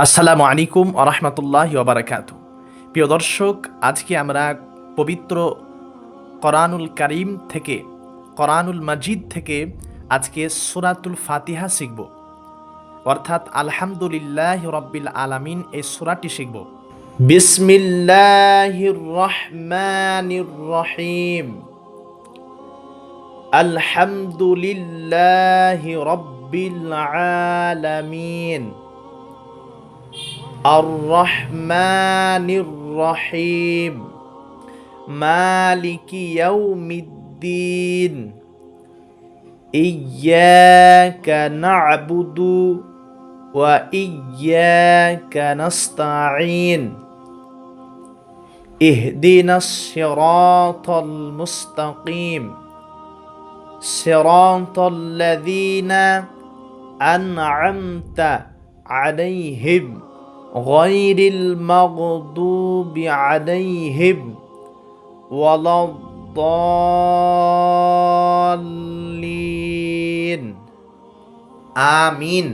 আসসালামু আলাইকুম আরহামতুল্লাহি ওবারাকাতু। প্রিয় দর্শক, আজকে আমরা পবিত্র কোরআনুল কারীম থেকে, কোরআনুল মাজিদ থেকে আজকে সূরাতুল ফাতিহা শিখব, অর্থাৎ আলহামদুলিল্লাহি রাব্বিল আলামিন এই সূরাটি শিখব। বিসমিল্লাহির রহমানির রহিম। আলহামদুলিল্লাহি রাব্বিল আলামিন আর-রহমানির রহিম মালিকি ইয়াউমিদ্দিন ইয়্যাকা না'বুদু ওয়া ইয়্যাকা নাস্তাঈন ইহদিনাস সিরাতাল মুস্তাকিম সিরাতাল্লাযীনা আন'আমতা আলাইহিম গায়রিল মাগদুবি আলাইহিম ওয়ালাদ-দাল্লিন। আমিন।